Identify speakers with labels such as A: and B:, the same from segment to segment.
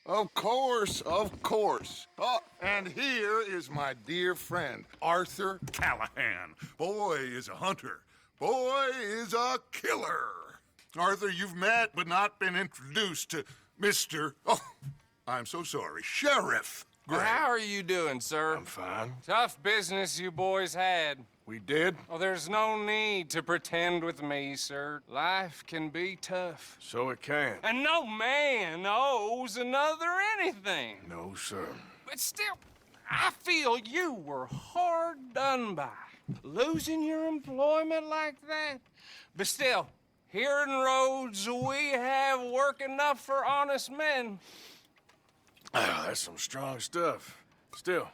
A: Of course, of course. Oh, and here is my dear friend, Arthur Callahan. Boy is a hunter. Boy is a killer. Arthur, you've met but not been introduced to Mr. Oh, I'm so sorry, Sheriff Gray.
B: How are you doing, sir?
C: I'm fine.
B: Tough business you boys had.
A: We did?
B: Oh, there's no need to pretend with me, sir. Life can be tough.
C: So it can.
B: And no man owes another anything.
C: No, sir.
B: But still, I feel you were hard done by. Losing your employment like that. But still, here in Rhodes, we have work enough for honest men.
C: Ah, that's some strong stuff. Still,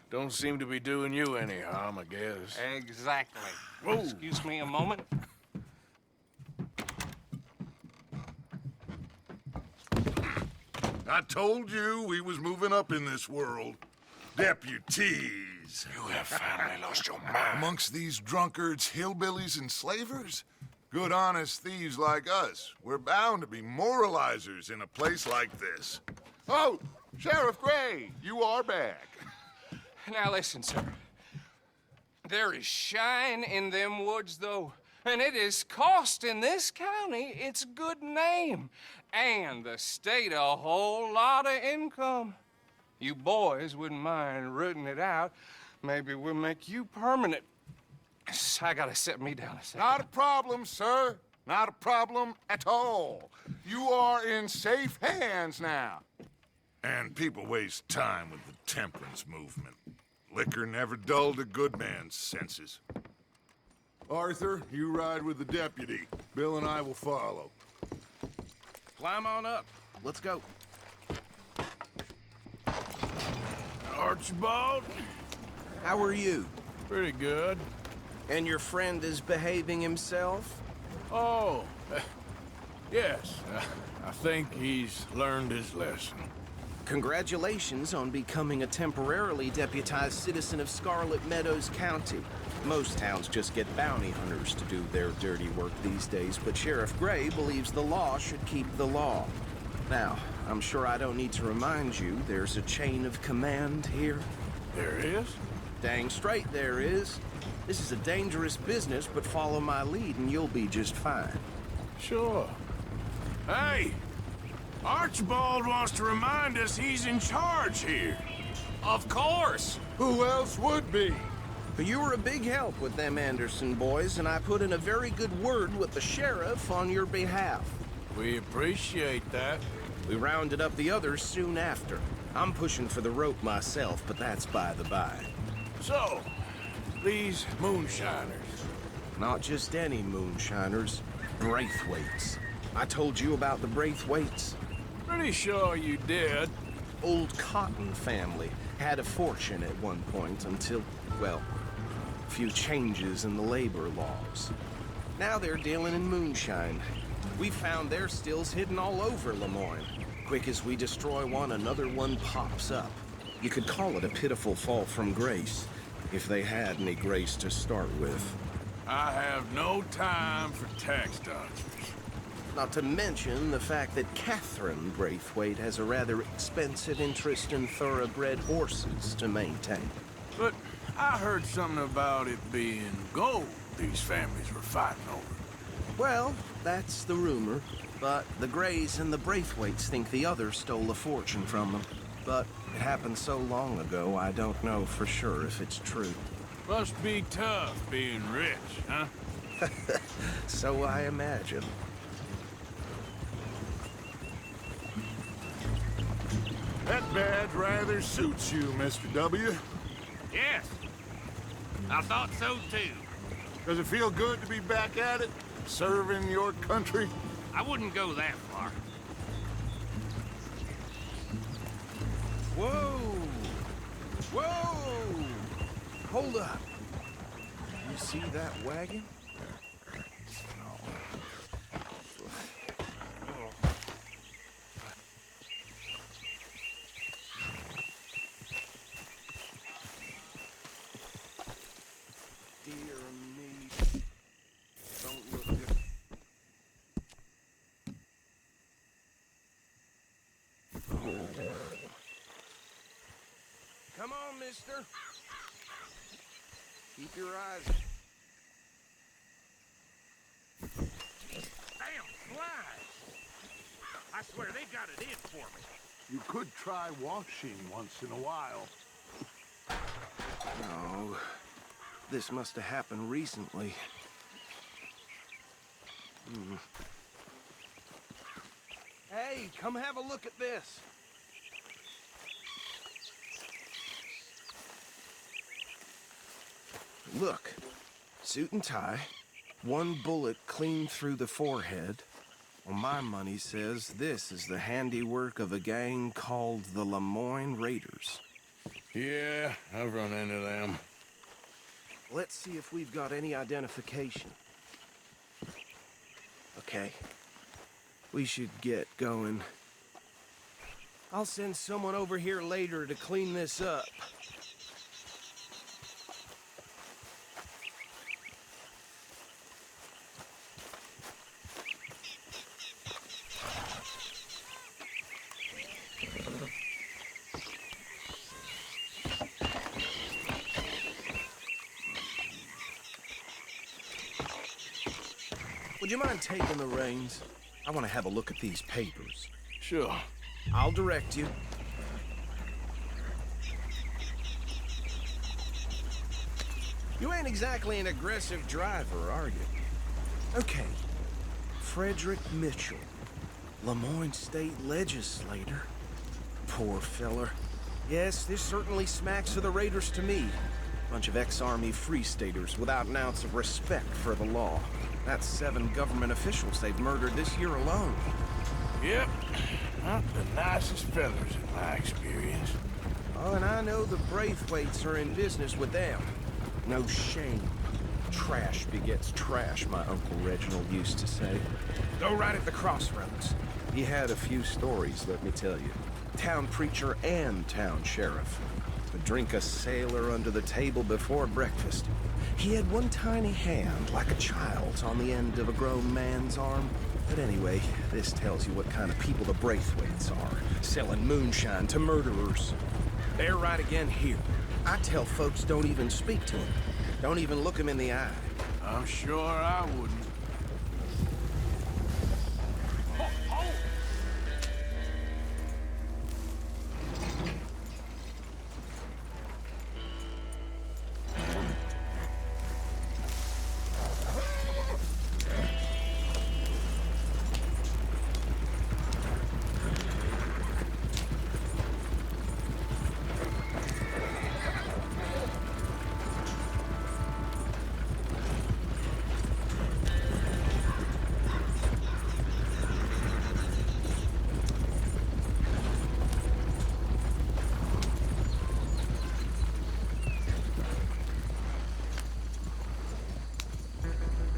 C: don't seem to be doing you any harm, I guess.
B: Exactly.
C: Whoa.
B: Excuse me a moment.
A: I told you we was moving up in this world. Deputies.
C: You have finally lost your mind.
A: Amongst these drunkards, hillbillies, and slavers? Good honest thieves like us. We're bound to be moralizers in a place like this. Oh, Sheriff Gray, you are back.
B: Now listen, sir. There is shine in them woods, though, and it is costing this county its good name and the state a whole lot of income. You boys wouldn't mind rooting it out. Maybe we'll make you permanent. I gotta set me down a second.
A: Not a problem, sir. Not a problem at all. You are in safe hands now. And people waste time with the temperance movement. Liquor never dulled a good man's senses. Arthur, you ride with the deputy. Bill and I will follow.
D: Climb on up. Let's go.
C: Archibald?
D: How are you?
C: Pretty good.
D: And your friend is behaving himself?
C: Oh, yes. I think he's learned his lesson.
D: Congratulations on becoming a temporarily deputized citizen of Scarlet Meadows County. Most towns just get bounty hunters to do their dirty work these days, but Sheriff Gray believes the law should keep the law. Now, I'm sure I don't need to remind you there's a chain of command here.
C: There is?
D: Dang straight there is. This is a dangerous business, but follow my lead and you'll be just fine.
C: Sure. Hey! Archibald wants to remind us he's in charge here.
B: Of course.
A: Who else would be?
D: But you were a big help with them Anderson boys, and I put in a very good word with the sheriff on your behalf.
C: We appreciate that.
D: We rounded up the others soon after. I'm pushing for the rope myself, but that's by the by.
C: So, these moonshiners.
D: Not just any moonshiners, Braithwaites. I told you about the Braithwaites.
C: Pretty sure you did.
D: Old Cotton family had a fortune at one point until, well, a few changes in the labor laws. Now they're dealing in moonshine. We found their stills hidden all over Lemoyne. Quick as we destroy one, another one pops up. You could call it a pitiful fall from grace, if they had any grace to start with.
C: I have no time for tax dodgers.
D: Not to mention the fact that Catherine Braithwaite has a rather expensive interest in thoroughbred horses to maintain.
C: But I heard something about it being gold these families were fighting over.
D: Well, that's the rumor. But the Grays and the Braithwaites think the others stole a fortune from them. But it happened so long ago, I don't know for sure if it's true.
C: Must be tough being rich, huh?
D: So I imagine.
A: That badge rather suits you, Mr. W.
B: Yes. I thought so, too.
A: Does it feel good to be back at it? Serving your country?
B: I wouldn't go that far.
D: Whoa! Whoa! Hold up. You see that wagon? Dear me. Don't look good. Oh. mister. Keep your eyes...
E: Damn flies! I swear they got it in for me.
F: You could try washing once in a while.
D: No. This must have happened recently. Hey, come have a look at this. Look. Suit and tie. One bullet clean through the forehead. Well, my money says this is the handiwork of a gang called the Lemoyne Raiders.
C: Yeah, I've run into them.
D: Let's see if we've got any identification. Okay. We should get going. I'll send someone over here later to clean this up. Would you mind taking the reins? I want to have a look at these papers.
C: Sure.
D: I'll direct you. You ain't exactly an aggressive driver, are you? Okay. Frederick Mitchell, Lemoyne State Legislator. Poor feller. Yes, this certainly smacks of the Raiders to me. Bunch of ex-Army Free Staters without an ounce of respect for the law. That's 7 government officials they've murdered this year alone.
C: Yep. Not the nicest fellas in my experience.
D: Oh, and I know the Braithwaites are in business with them. No shame. Trash begets trash, my Uncle Reginald used to say. Go right at the crossroads. He had a few stories, let me tell you. Town preacher and town sheriff. Would drink a sailor under the table before breakfast. He had one tiny hand, like a child's, on the end of a grown man's arm. But anyway, this tells you what kind of people the Braithwaites are. Selling moonshine to murderers. They're right again here. I tell folks don't even speak to them. Don't even look them in the eye.
C: I'm sure I wouldn't.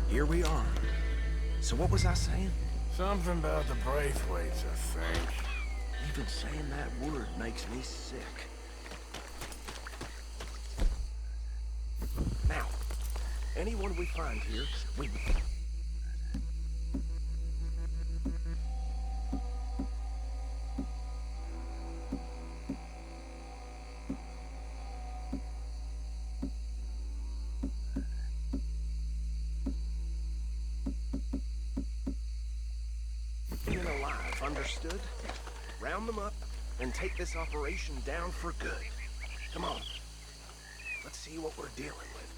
D: Here we are. So what was I saying?
C: Something about the Braithwaites, I think.
D: Even saying that word makes me sick. Now, anyone we find here, we... being alive, understood? Round them up and take this operation down for good. Come on. Let's see what we're dealing with.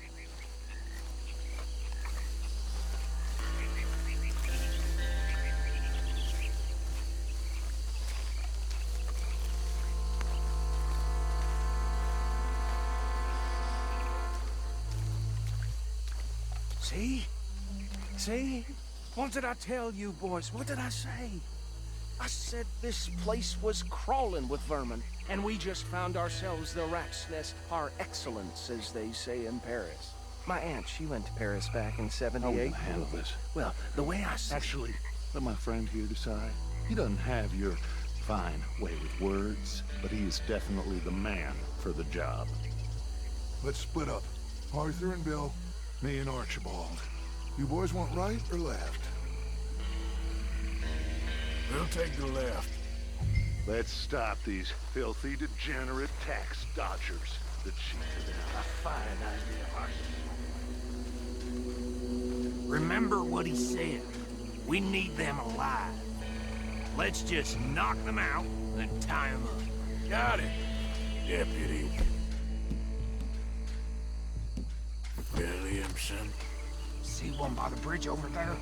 D: See? See? What did I tell you, boys? What did I say? I said this place was crawling with vermin, and we just found ourselves the rat's nest par excellence, as they say in Paris. My aunt, she went to Paris back in '78.
F: How are we gonna handle this?
D: Well, the way I see...
F: Actually, let my friend here decide. He doesn't have your fine way with words, but he is definitely the man for the job.
A: Let's split up. Arthur and Bill, me and Archibald. You boys want right or left?
C: We'll take the left.
F: Let's stop these filthy, degenerate tax dodgers. the chief of them. A fine idea, Arthur.
E: Remember what he said. We need them alive. Let's just knock them out and tie them up.
C: Got it, Deputy Williamson.
E: See one by the bridge over there?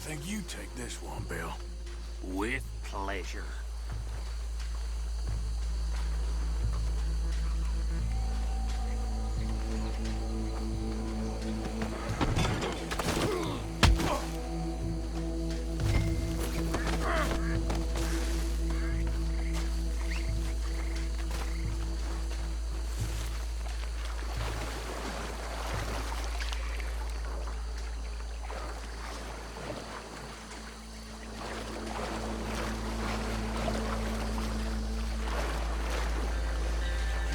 C: Think you take this one, Bill.
E: With pleasure.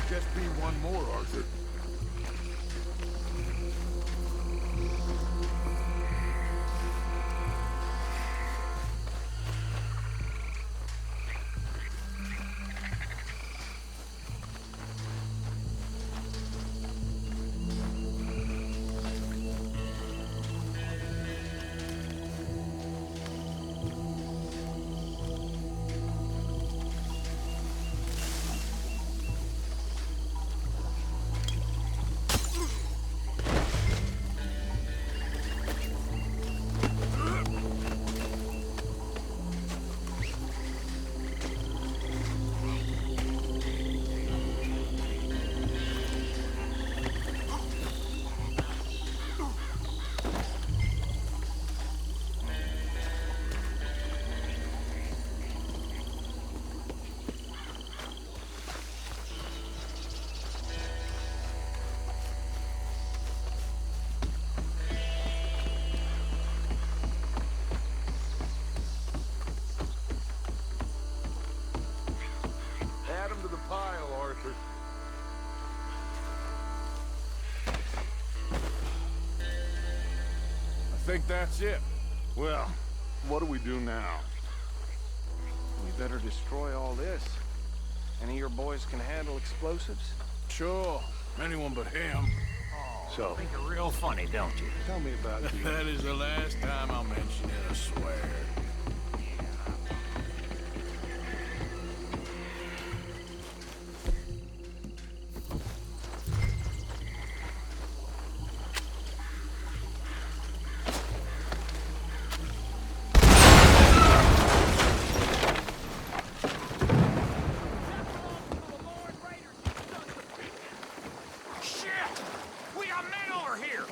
A: Just be one more, Arthur. Add them to the pile, Arthur.
C: I think that's it.
F: Well, what do we do now?
D: We better destroy all this. Any of your boys can handle explosives?
C: Sure, anyone but him.
F: So,
E: Think you're real funny, don't you?
F: tell me about you.
C: That is the last time I'll mention it, I swear.
E: Shit! We got men over here!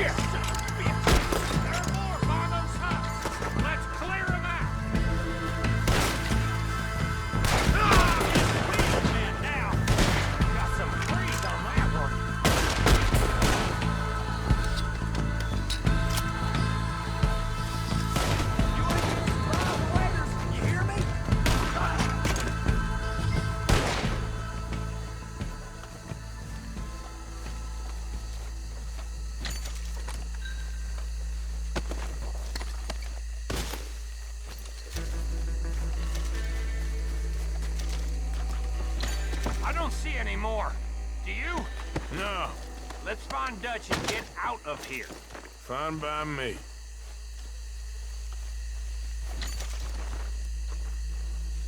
E: Shit! There are more by those huts! Let's clear them out! Man, now! Got some freeze on that one. You ain't gonna surprise the waiters, you hear me? I don't see any more. Do you?
C: No,
E: Let's find Dutch and get out of here.
C: fine by me.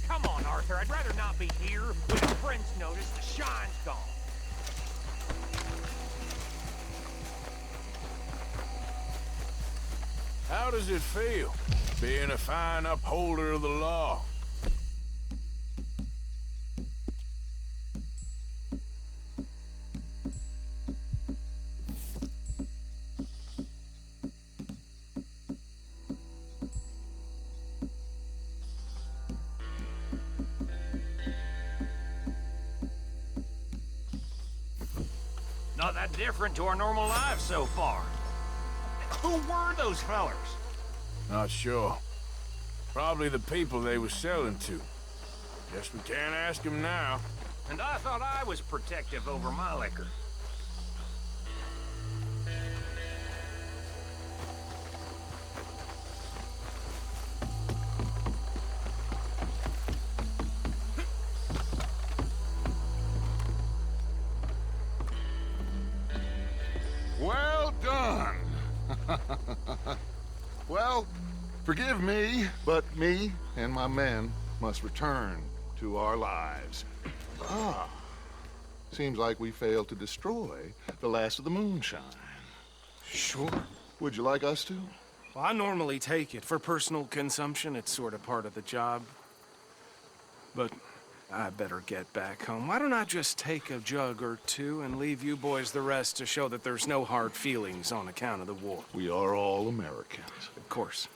E: Come on, Arthur. I'd rather not be here. With the friends notice, the shine's gone.
C: How does it feel, being a fine upholder of the law?
E: Not that different to our normal lives so far. Who were those fellers?
C: Not sure. Probably the people they were selling to. Guess we can't ask them now.
E: And I thought I was protective over my liquor.
A: Well done. Well, forgive me, but me and my men must return to our lives. Ah, seems like we failed to destroy the last of the moonshine.
D: Sure.
A: Would you like us to?
D: Well, I normally take it. For personal consumption, it's sort of part of the job. But I better get back home. Why don't I just take a jug or two and leave you boys the rest to show that there's no hard feelings on account of the war?
A: We are all Americans.
D: Of course.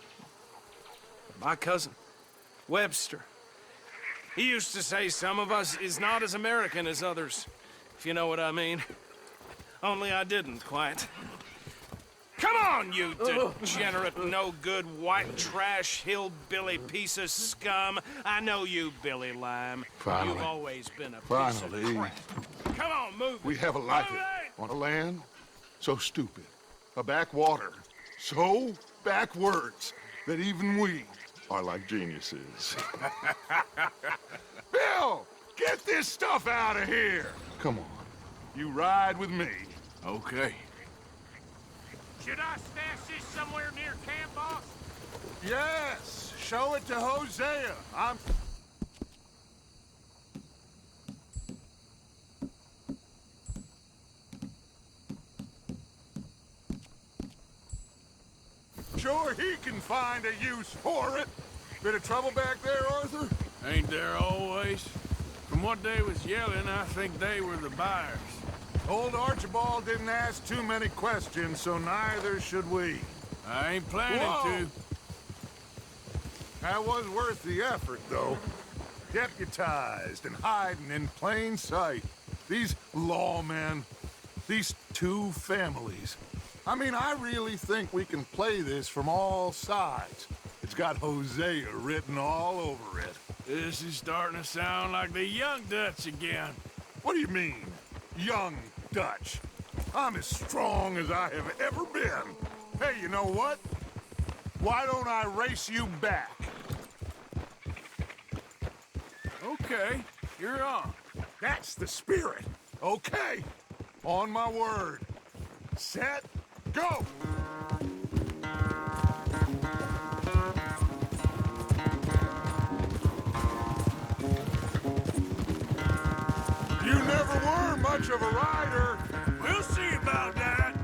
D: My cousin, Webster, he used to say some of us is not as American as others, if you know what I mean. Only I didn't quite. Come on, you degenerate, no-good, white trash, hillbilly piece of scum. I know you, Billy Lime.
A: Finally.
D: You've always been a piece
A: Finally.
D: of crap. Come on, move.
A: We have a life
D: Move it!
A: on a land so stupid, a backwater so backwards that even we are like geniuses. Bill, get this stuff out of here. Come on, you ride with me.
C: Okay.
E: Should I stash this somewhere near camp, boss?
A: Yes, show it to Hosea. I'm... Sure, he can find a use for it. Bit of trouble back there, Arthur?
C: Ain't there always? From what they was yelling, I think they were the buyers.
A: Old Archibald didn't ask too many questions, so neither should we.
C: I ain't planning
A: Whoa.
C: to.
A: That was worth the effort, though. Deputized and hiding in plain sight. These lawmen, these two families. I mean, I really think we can play this from all sides. It's got Hosea written all over it.
C: This is starting to sound like the young Dutch again.
A: What do you mean, young Dutch? I'm as strong as I have ever been. Hey, you know what? Why don't I race you back?
C: Okay, you're on.
A: That's the spirit. Okay. On my word. Set, go! You never were much of a rider.
C: We'll see about that.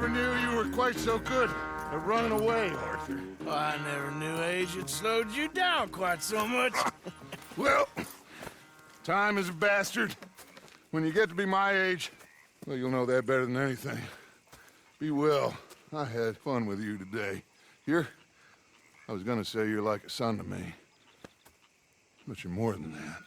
A: knew you were quite so good at running away, Arthur.
C: Well, I never knew age had slowed you down quite so much.
A: Well, time is a bastard. When you get to be my age, well, you'll know that better than anything. Be well. I had fun with you today. I was gonna say you're like a son to me. But you're more than that.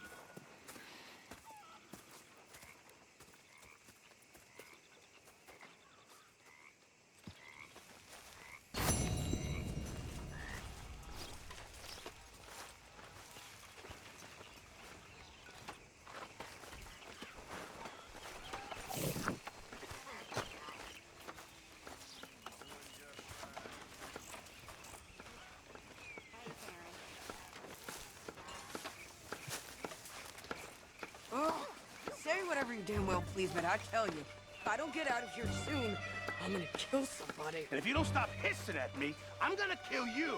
G: Say whatever you damn well please, but I tell you, if I don't get out of here soon, I'm gonna kill somebody.
E: And if you don't stop hissing at me, I'm gonna kill you.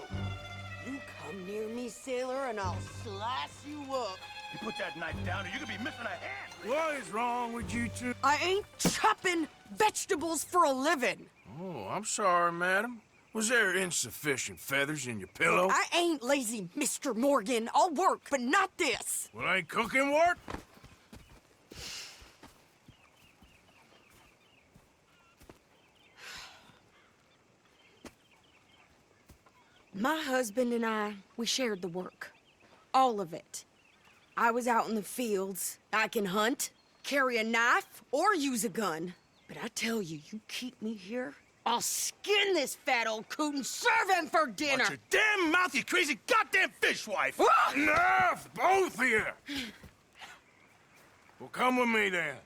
G: You come near me, sailor, and I'll slice you up.
E: You put that knife down or you're gonna be missing a hand.
C: What is wrong with you two?
G: I ain't chopping vegetables for a living.
C: Oh, I'm sorry, madam. Was there insufficient feathers in your pillow?
G: I ain't lazy, Mr. Morgan. I'll work, but not this.
C: Well, ain't cooking work?
G: My husband and I, we shared the work. All of it. I was out in the fields. I can hunt, carry a knife, or use a gun. But I tell you, you keep me here, I'll skin this fat old coot and serve him for dinner.
E: Watch your damn mouth, you crazy goddamn fishwife!
C: Enough, both of you! Well, come with me, then.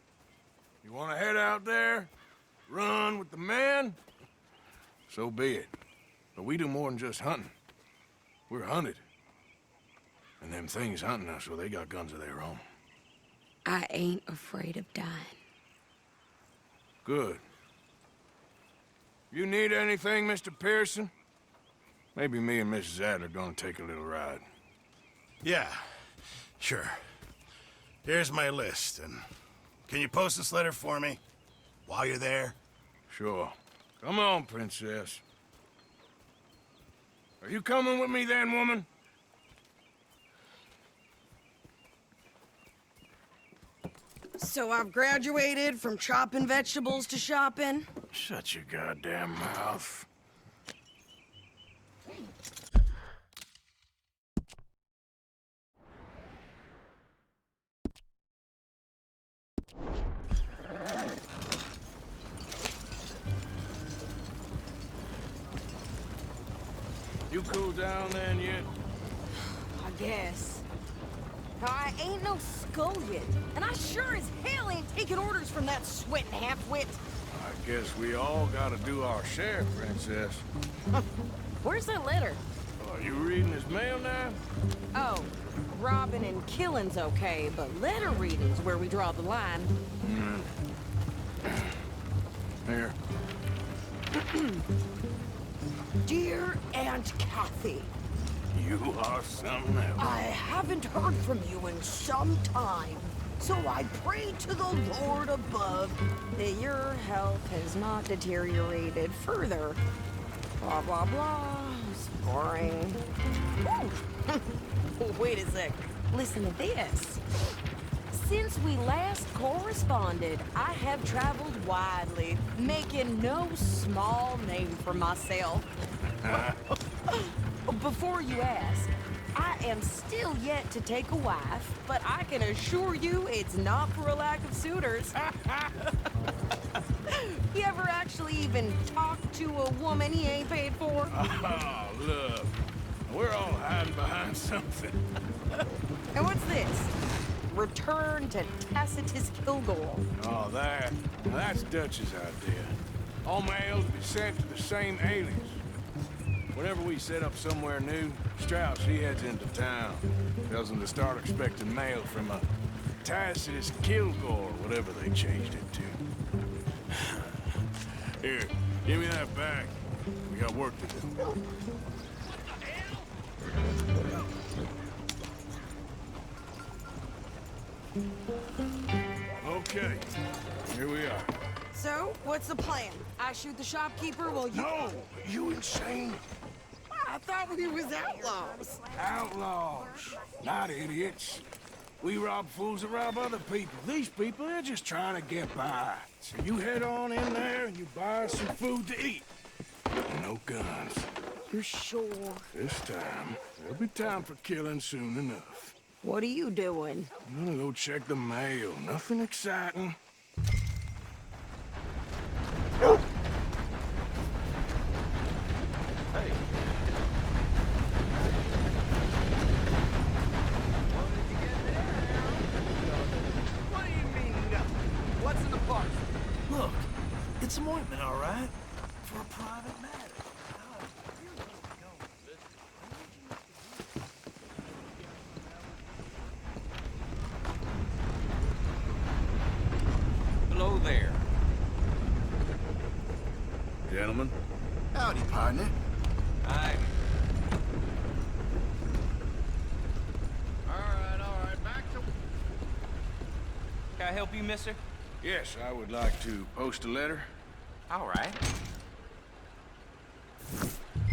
C: You want to head out there, run with the men? So be it. But we do more than just hunting. We're hunted. And them things hunting us, well, they got guns of their own.
G: I ain't afraid of dying.
C: Good. You need anything, Mr. Pearson? Maybe me and Mrs. Adler gonna take a little ride.
E: Yeah, sure. Here's my list, and can you post this letter for me while you're there?
C: Sure. Come on, Princess. Are you coming with me then, woman?
G: So I've graduated from chopping vegetables to shopping.
C: Shut your goddamn mouth. You cool down then yet?
G: I guess. I ain't no scullion, and I sure as hell ain't taking orders from that sweating half-wit.
C: I guess we all gotta do our share, Princess.
G: Where's that letter?
C: Are you reading his mail now?
G: Oh, robbing and killing's okay, but letter reading's where we draw the line.
C: Here.
G: Dear Aunt Kathy,
C: You are something else.
G: I haven't heard from you in some time, so I pray to the Lord above that your health has not deteriorated further. Blah, blah, blah. It's boring. Ooh. Wait a sec. Listen to this. Since we last corresponded, I have traveled widely, making no small name for myself. Before you ask, I am still yet to take a wife, but I can assure you it's not for a lack of suitors. You ever actually even talk to a woman he ain't paid for?
C: Oh, look. We're all hiding behind something.
G: And what's this? Return to Tacitus Kilgore.
C: Oh, that's Dutch's idea. All mails be sent to the same alias. Whenever we set up somewhere new, Strauss, he heads into town. Tells them to start expecting mail from a Tacitus Kilgore, whatever they changed it to. Here, give me that back. We got work to do. Okay, here we are.
G: So, what's the plan? I shoot the shopkeeper while you...
C: No! You insane?
G: I thought we was outlaws.
C: Outlaws, not idiots. We rob fools that rob other people. These people, they're just trying to get by. So you head on in there and you buy us some food to eat. No guns.
G: You're sure?
C: This time, there'll be time for killing soon enough.
G: What are you doing?
C: I'm gonna go check the mail. Nothing exciting.
D: Hey.
H: What do you mean, nothing? What's in the parcel?
I: Look, it's some ointment, all right? For a private matter.
B: Hello there.
C: Gentlemen.
E: Howdy, partner.
B: Hi.
A: All right, back to...
B: Can I help you, mister?
C: Yes, I would like to post a letter.
B: All right.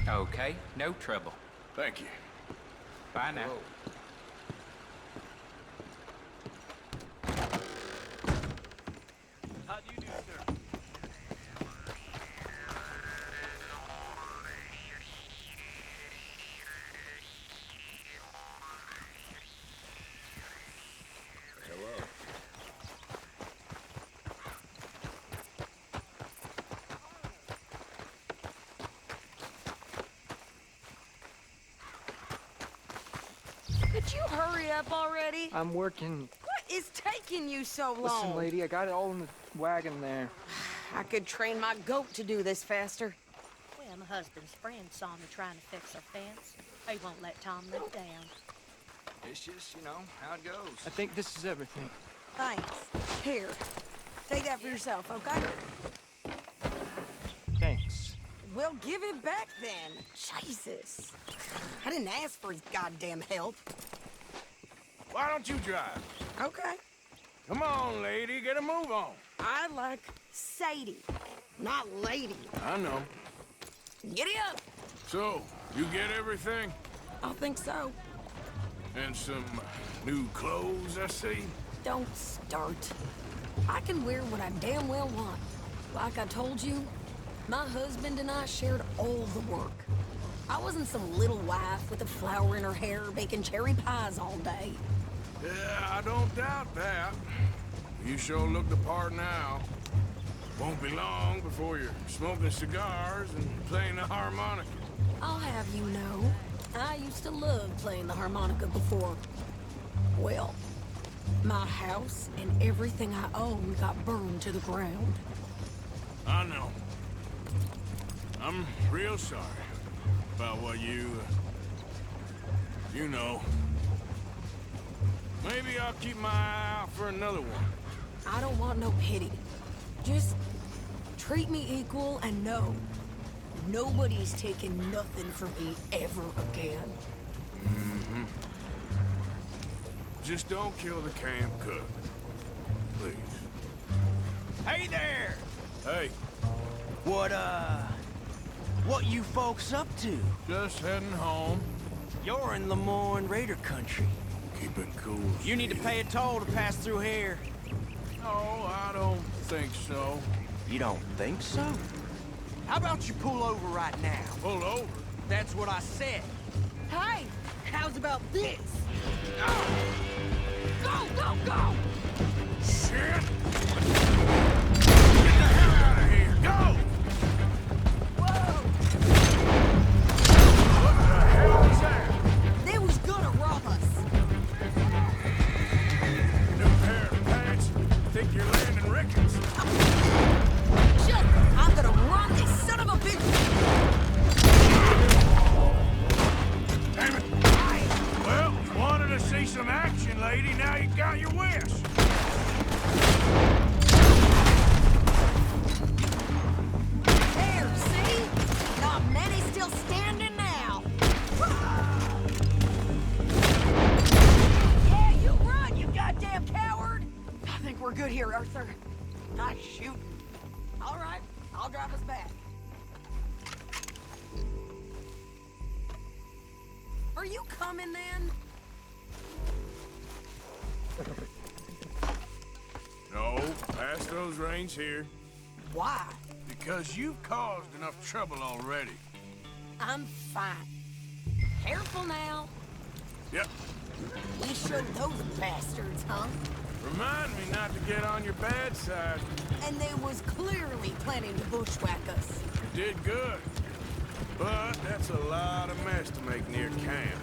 B: Okay, no trouble.
C: Thank you.
B: Bye now.
H: How do you do, sir?
G: Could you hurry up already?
J: I'm working.
G: What is taking you so long?
J: Listen, lady, I got it all in the wagon there.
G: I could train my goat to do this faster.
K: Well, my husband's friend saw me trying to fix our fence. He won't let Tom live down.
B: It's just, you know, how it goes.
J: I think this is everything.
G: Thanks. Here, take that for yourself, okay?
J: Thanks.
G: Well, give it back then. Jesus. I didn't ask for his goddamn help.
C: Why don't you drive?
G: Okay.
C: Come on, lady, get a move on.
G: I like Sadie, not lady.
C: I know.
G: Giddy up.
C: So, you get everything?
G: I think so.
C: And some new clothes, I see?
G: Don't start. I can wear what I damn well want. Like I told you, my husband and I shared all the work. I wasn't some little wife with a flower in her hair baking cherry pies all day.
C: Yeah, I don't doubt that. You sure look the part now. Won't be long before you're smoking cigars and playing the harmonica.
G: I'll have you know, I used to love playing the harmonica before. Well, my house and everything I own got burned to the ground.
C: I know. I'm real sorry about what you know. Maybe I'll keep my eye out for another one.
G: I don't want no pity. Just treat me equal and know nobody's taking nothing from me ever again.
C: Mm-hmm. Just don't kill the camp cook. Please.
H: Hey there!
C: Hey,
H: What you folks up to?
C: just heading home.
H: You're in Lemoyne Raider country.
C: Keep it cool.
H: You need to pay a toll to pass through here.
C: No, I don't think so.
H: You don't think so? How about you pull over right now?
C: Pull over.
H: That's what I said.
G: Hey, how's about this? Go, go, go!
C: Shit! Get the hell out of here! Go!
G: Whoa!
C: What the hell is that?
G: They was gonna rob us.
C: New pair of pants. Think you're landing Ricketts.
G: Shut! I'm gonna run this son of a bitch!
C: Damn it! Well, you wanted to see some action, lady. Now you got your wish.
G: There, see? Not many still standing now. Yeah, you run, you goddamn coward! I think we're good here, Arthur. Nice shoot. All right, I'll drive us back. Are you coming then?
C: No, past those reins here.
G: Why?
C: Because you've caused enough trouble already.
G: I'm fine. Careful now.
C: Yep.
G: You showed those bastards, huh?
C: Remind me not to get on your bad side.
G: And they was clearly planning to bushwhack us.
C: You did good. But that's a lot of mess to make near camp.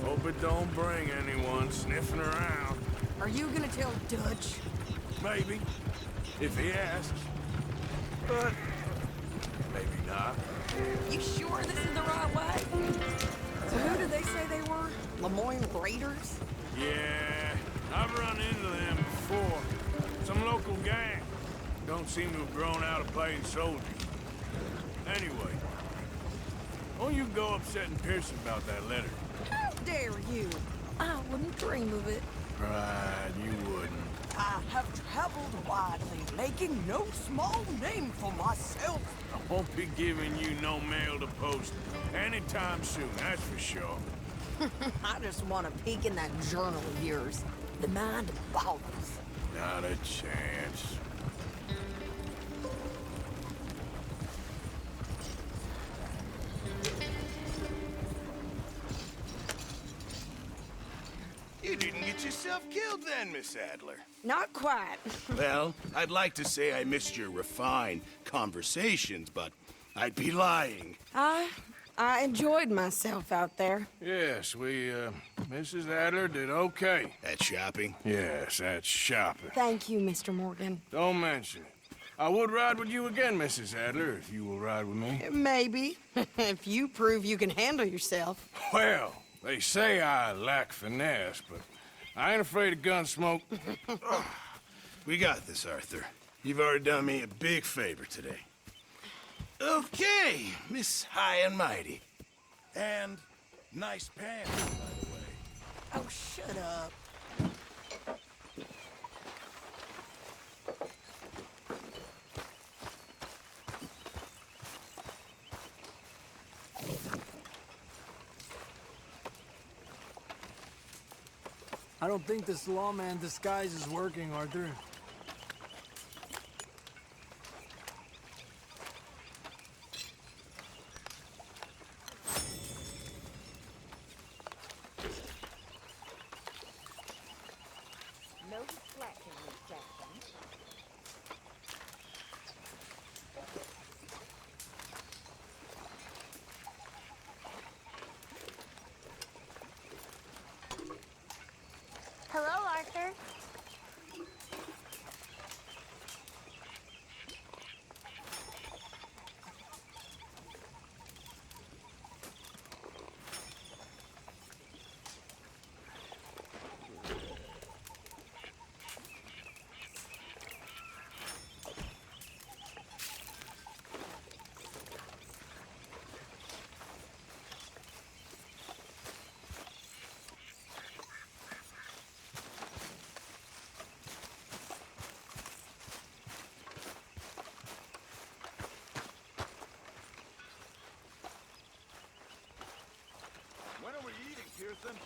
C: Hope it don't bring anyone sniffing around.
G: Are you gonna tell Dutch?
C: Maybe. If he asks. But maybe not.
G: You sure this is the right way? So who did they say they were? Lemoyne Raiders?
C: Yeah, I've run into them before. Some local gang. Don't seem to have grown out of playing soldiers. Anyway, won't you go upsetting Pearson about that letter?
G: How dare you? I wouldn't dream of it.
C: Right, you wouldn't.
G: I have traveled widely, making no small name for myself.
C: I won't be giving you no mail to post anytime soon, that's for sure.
G: I just want to peek in that journal of yours. The mind boggles.
C: Not a chance.
E: You didn't get yourself killed then, Miss Adler.
G: Not quite.
E: Well, I'd like to say I missed your refined conversations, but I'd be lying.
G: I enjoyed myself out there.
C: Yes, Mrs. Adler did okay.
E: At shopping?
C: Yes, that's shopping.
G: Thank you, Mr. Morgan.
C: Don't mention it. I would ride with you again, Mrs. Adler, if you will ride with me.
G: Maybe. If you prove you can handle yourself.
C: Well, they say I lack finesse, but I ain't afraid of gun smoke.
E: We got this, Arthur. You've already done me a big favor today. Okay, Miss High and Mighty. And nice pants, by the way.
G: Oh, shut up.
I: I don't think this lawman disguise is working, Arthur.
K: No distraction, Miss Jackson. Hello, Arthur.
A: When are we eating, Pearson?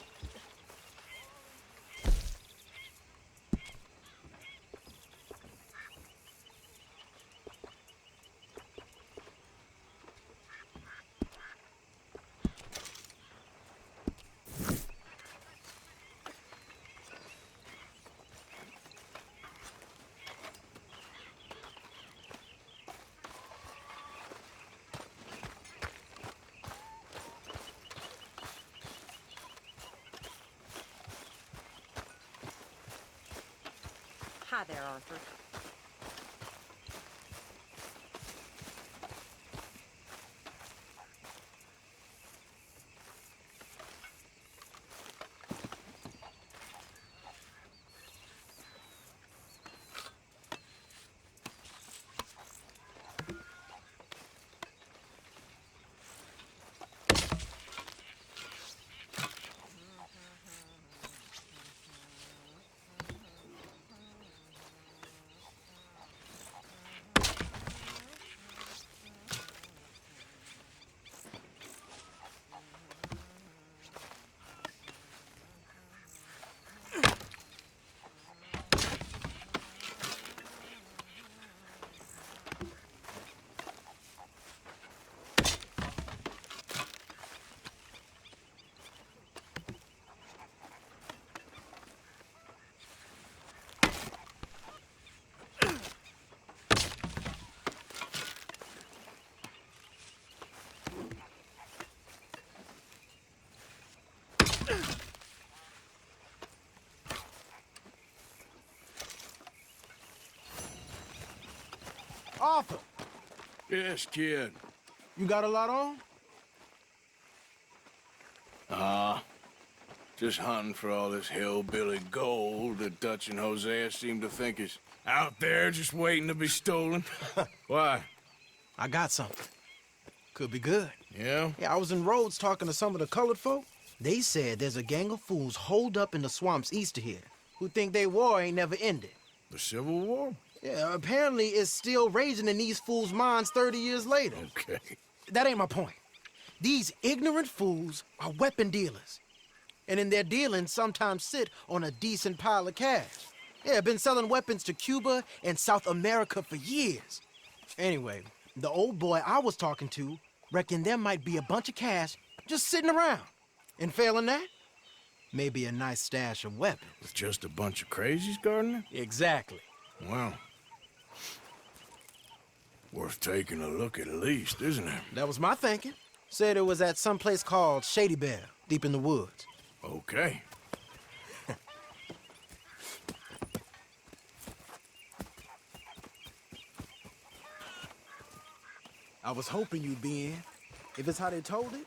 K: Hi there, Arthur.
H: Arthur,
C: Yes, kid.
H: you got a lot on?
C: Just hunting for all this hillbilly gold that Dutch and Hosea seem to think is out there just waiting to be stolen. Why?
H: I got something. Could be good.
C: Yeah?
H: Yeah, I was in Rhodes talking to some of the colored folk. They said there's a gang of fools holed up in the swamps east of here who think their war ain't never ended.
C: The Civil War?
H: Yeah, apparently it's still raging in these fools' minds 30 years later.
C: Okay.
H: That ain't my point. These ignorant fools are weapon dealers. And in their dealing, sometimes sit on a decent pile of cash. Yeah, been selling weapons to Cuba and South America for years. Anyway, the old boy I was talking to reckoned there might be a bunch of cash just sitting around. And failing that, maybe a nice stash of weapons.
C: With just a bunch of crazies guarding it?
H: Exactly.
C: Well, worth taking a look at least, isn't it?
H: That was my thinking. Said it was at some place called Shady Bear, deep in the woods.
C: Okay.
H: I was hoping you'd be in. If it's how they told it,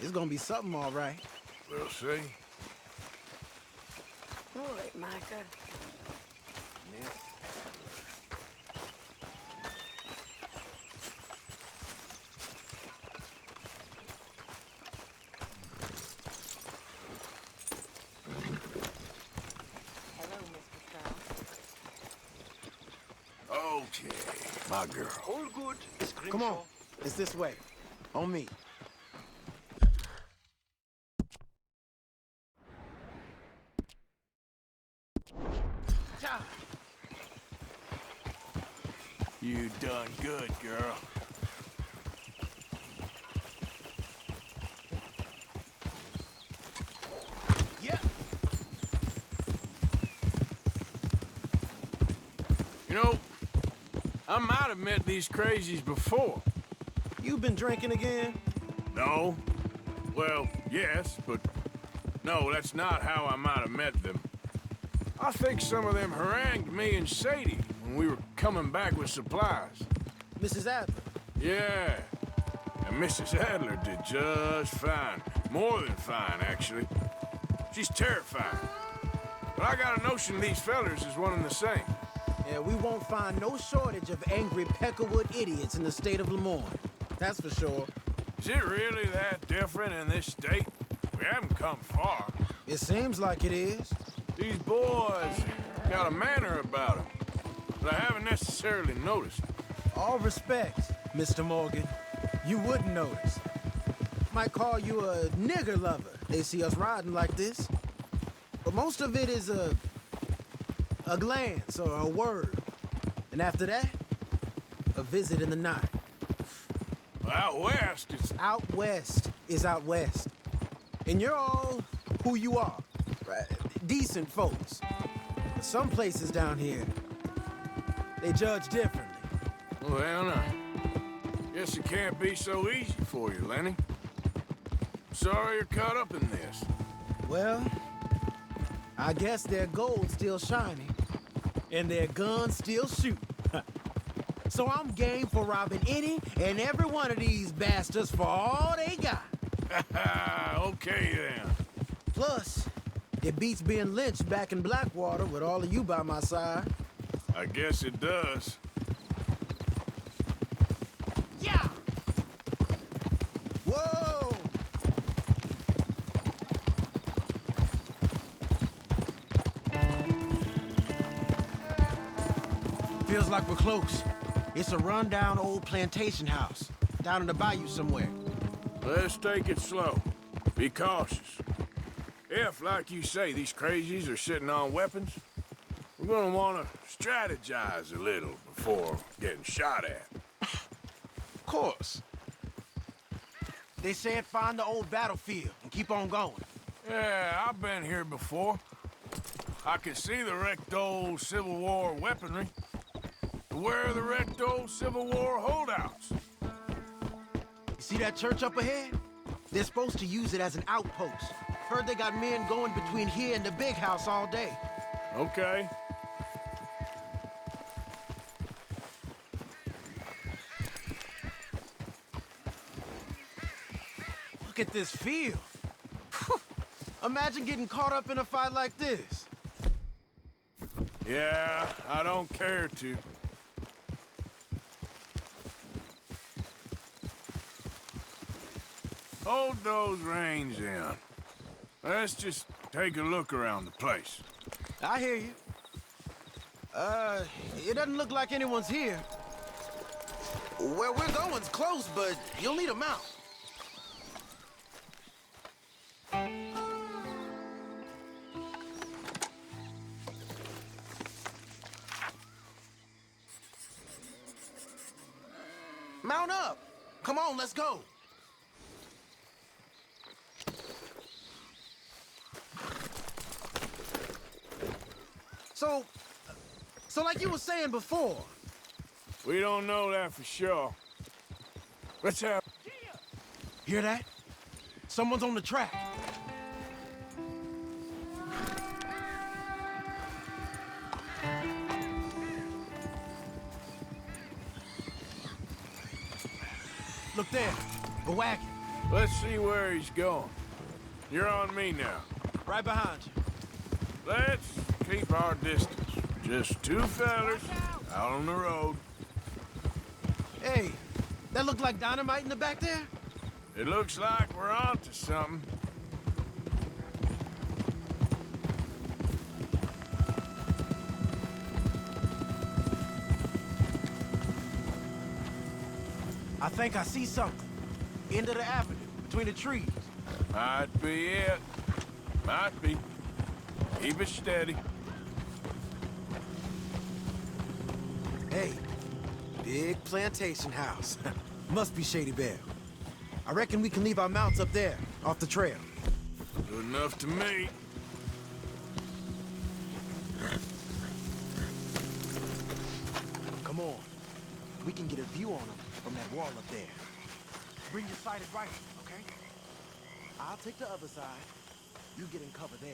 H: it's gonna be something all right.
C: We'll see.
G: All right, Micah.
K: Hello, Mr. Strauss.
C: Okay, my girl.
J: All good.
H: Come on, it's this way. On me.
C: You done good, girl.
H: Yeah.
C: You know, I might have met these crazies before.
H: You been drinking again?
C: No. Well, yes, but no, that's not how I might have met them. I think some of them harangued me and Sadie when we were coming back with supplies.
H: Mrs. Adler.
C: Yeah. And Mrs. Adler did just fine. More than fine, actually. She's terrifying. But I got a notion these fellers is one and the same.
H: Yeah, we won't find no shortage of angry Peckerwood idiots in the state of Lemoyne. That's for sure.
C: Is it really that different in this state? We haven't come far.
H: It seems like it is.
C: These boys got a manner about them that I haven't necessarily noticed.
H: All respect, Mr. Morgan. You wouldn't notice. Might call you a nigger lover. They see us riding like this. But most of it is a glance or a word. And after that, a visit in the night.
C: Out west, it's...
H: Out west is out west. And you're all who you are. Right? Decent folks. But some places down here, they judge differently.
C: Well, now, guess it can't be so easy for you, Lenny. Sorry you're caught up in this.
H: Well, I guess their gold's still shining, and their guns still shoot. So I'm game for robbing any and every one of these bastards for all they got.
C: Okay, then.
H: Plus, it beats being lynched back in Blackwater with all of you by my side.
C: I guess it does.
H: Yeah! Whoa! Feels like we're close. It's a rundown old plantation house, down in the bayou somewhere.
C: Let's take it slow. Be cautious. If, like you say, these crazies are sitting on weapons, we're gonna want to strategize a little before getting shot at.
H: Of course. They said find the old battlefield and keep on going.
C: Yeah, I've been here before. I can see the wrecked old Civil War weaponry. Where are the wrecked old Civil War holdouts?
H: You see that church up ahead? They're supposed to use it as an outpost. Heard they got men going between here and the big house all day.
C: Okay.
H: Look at this field. Imagine getting caught up in a fight like this.
C: Yeah, I don't care to. Hold those reins in. Let's just take a look around the place.
H: I hear you. It doesn't look like anyone's here. Where we're going's close, but you'll need a mount. Mount up! Come on, let's go! So like you were saying before...
C: We don't know that for sure. Let's have...
H: Hear that? Someone's on the track. Look there, a wagon.
C: Let's see where he's going. You're on me now.
H: Right behind you.
C: Let's keep our distance. Just two fellas out on the road.
H: Hey, that look like dynamite in the back there?
C: It looks like we're onto something.
H: I think I see something. End of the avenue, between the trees.
C: Might be it. Might be. Keep it steady.
H: Hey, big plantation house. Must be Shady Belle. I reckon we can leave our mounts up there, off the trail.
C: Good enough to me.
H: Come on. We can get a view on them from that wall up there. Bring your sighted rifle, okay? I'll take the other side. You get in cover there.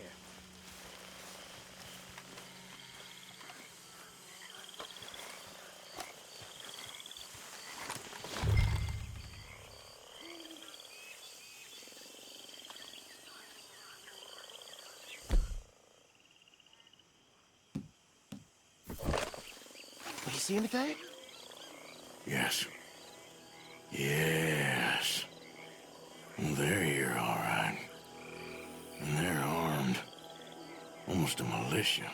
H: You see anything?
E: Yes. Yes. They're here, all right. And they're armed. Almost a militia.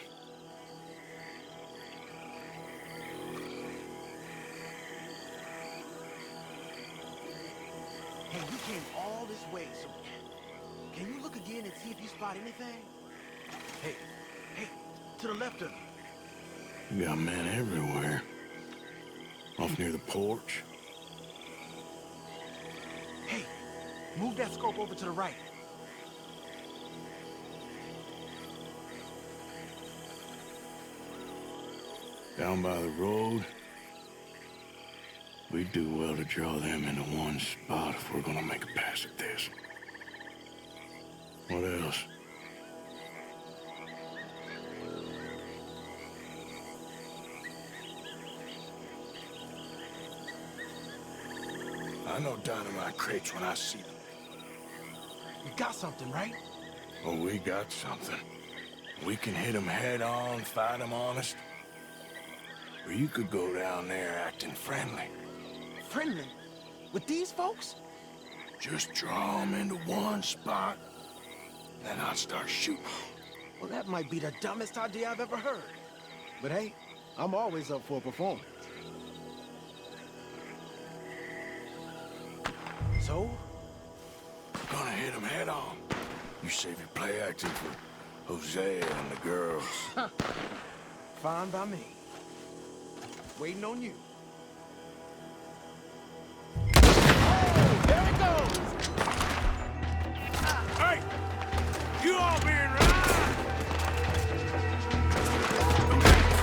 H: Hey, you came all this way, so... Can you look again and see if you spot anything? Hey, to the left of you.
E: You got men everywhere. Off near the porch.
H: Hey, move that scope over to the right.
E: Down by the road. We'd do well to draw them into one spot if we're gonna make a pass at this. What else?
C: I know dynamite crates when I see them.
H: We got something, right?
E: Oh, we got something. We can hit them head on, fight them honest. Or you could go down there acting friendly.
H: Friendly? With these folks?
E: Just draw them into one spot, then I'll start shooting.
H: Well, that might be the dumbest idea I've ever heard. But hey, I'm always up for a performance. So?
E: Gonna hit them head on. You save your play acting for Hosea and the girls.
H: Fine by me. Waiting on you. Oh, there it goes!
C: Hey! You all being right!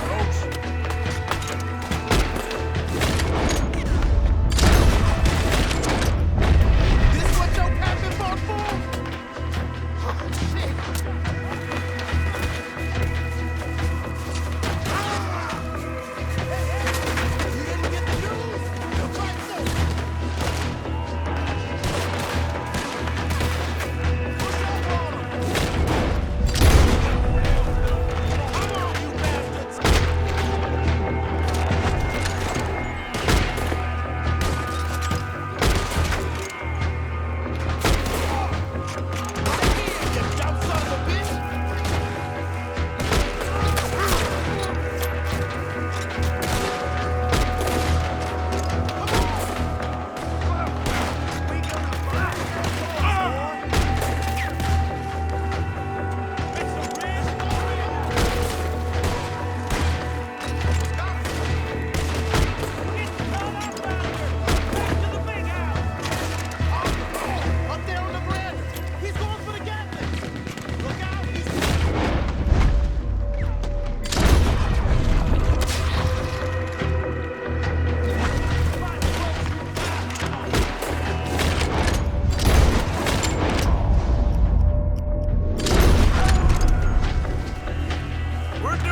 C: Folks.
H: This what your captain fought for? Oh, shit! You didn't get the news? You're quite safe.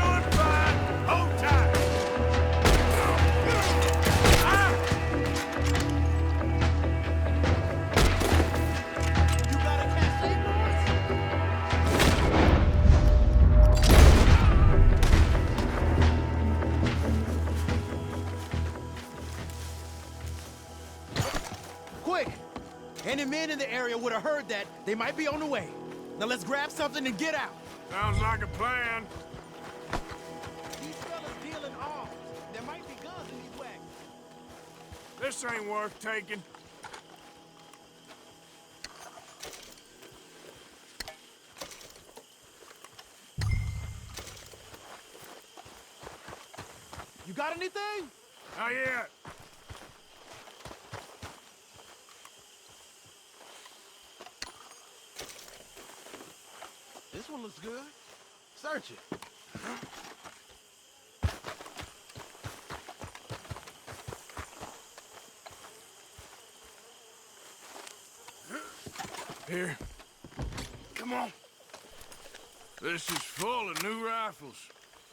E: doing fine. Hold tight.
H: You got a cafe, boys? Quick! Any men in the area would have heard that. They might be on the way. Now let's grab something and get out.
C: Sounds like a plan.
H: These fellas deal in arms. There might be guns in these wagons.
C: This ain't worth taking.
H: You got anything?
C: Not yet.
H: This one looks good. Search it.
C: Here. Come on. This is full of new rifles.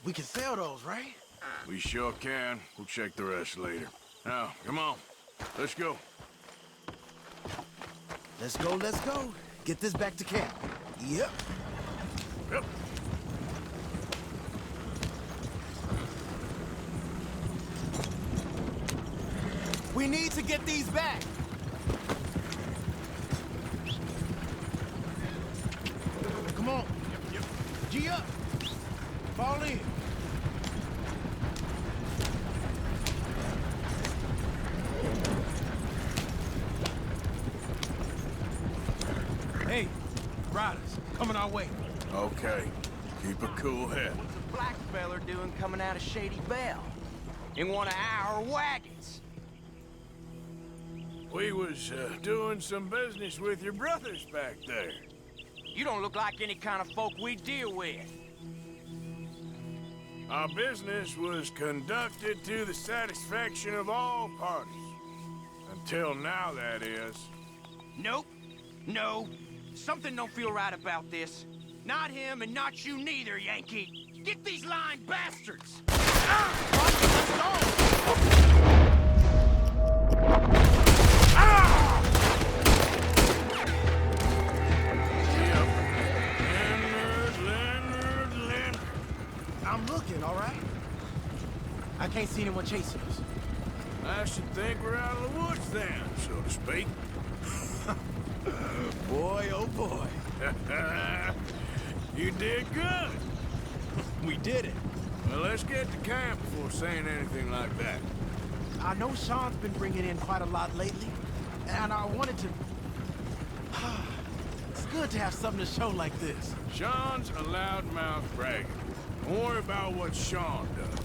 H: We can sell those, right?
C: We sure can. We'll check the rest later. Now, come on. Let's go.
H: Let's go, let's go. Get this back to camp. Yep.
C: Yep.
H: We need to get these back. Come on.
C: Yep.
H: G up. Fall in. Hey, riders, coming our way.
C: Okay. Keep a cool head.
L: What's a black feller doing coming out of Shady Belle? In one of our wagons?
C: We was doing some business with your brothers back there.
L: You don't look like any kind of folk we deal with.
C: Our business was conducted to the satisfaction of all parties. Until now, that is.
L: Nope. No. Something don't feel right about this. Not him and not you neither, Yankee. Get these lying bastards!
C: Leonard.
H: I'm looking, all right? I can't see anyone chasing us.
C: I should think we're out of the woods then, so to speak.
H: Boy, oh boy.
C: You did good.
H: We did it.
C: Well, let's get to camp before saying anything like that.
H: I know Sean's been bringing in quite a lot lately, and I wanted to... It's good to have something to show like this.
C: Sean's a loudmouth bragger. Don't worry about what Sean does.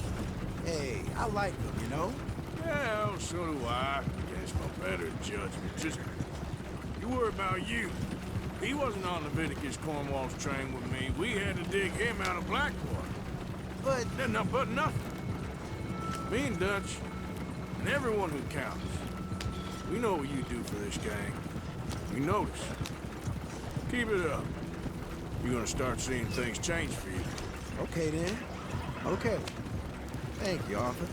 H: Hey, I like him, you know?
C: Well, so do I. Guess my better judgment. Just... You worry about you. He wasn't on Leviticus Cornwall's train with me. We had to dig him out of Blackwater.
H: But...
C: But nothing. Me and Dutch, and everyone who counts. We know what you do for this gang. We notice. Keep it up. You're gonna start seeing things change for you.
H: Okay, then. Okay. Thank you, Arthur.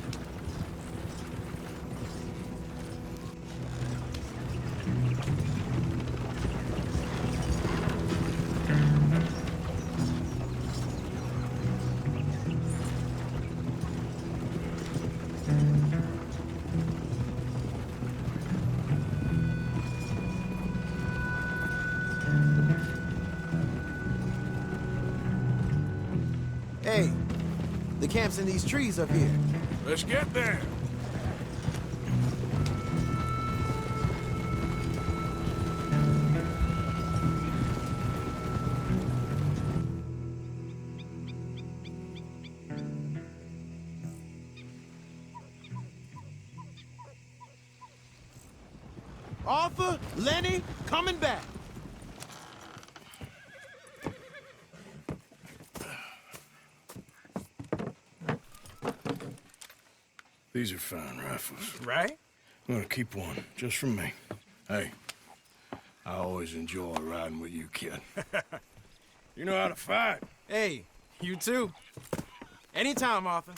H: Hey, the camp's in these trees up here.
C: Let's get there.
H: Arthur, Lenny, coming back.
C: These are fine rifles.
H: Right?
C: I'm gonna keep one, just for me. Hey, I always enjoy riding with you, kid. You know how to fight.
H: Hey, you too.
C: Anytime, Arthur.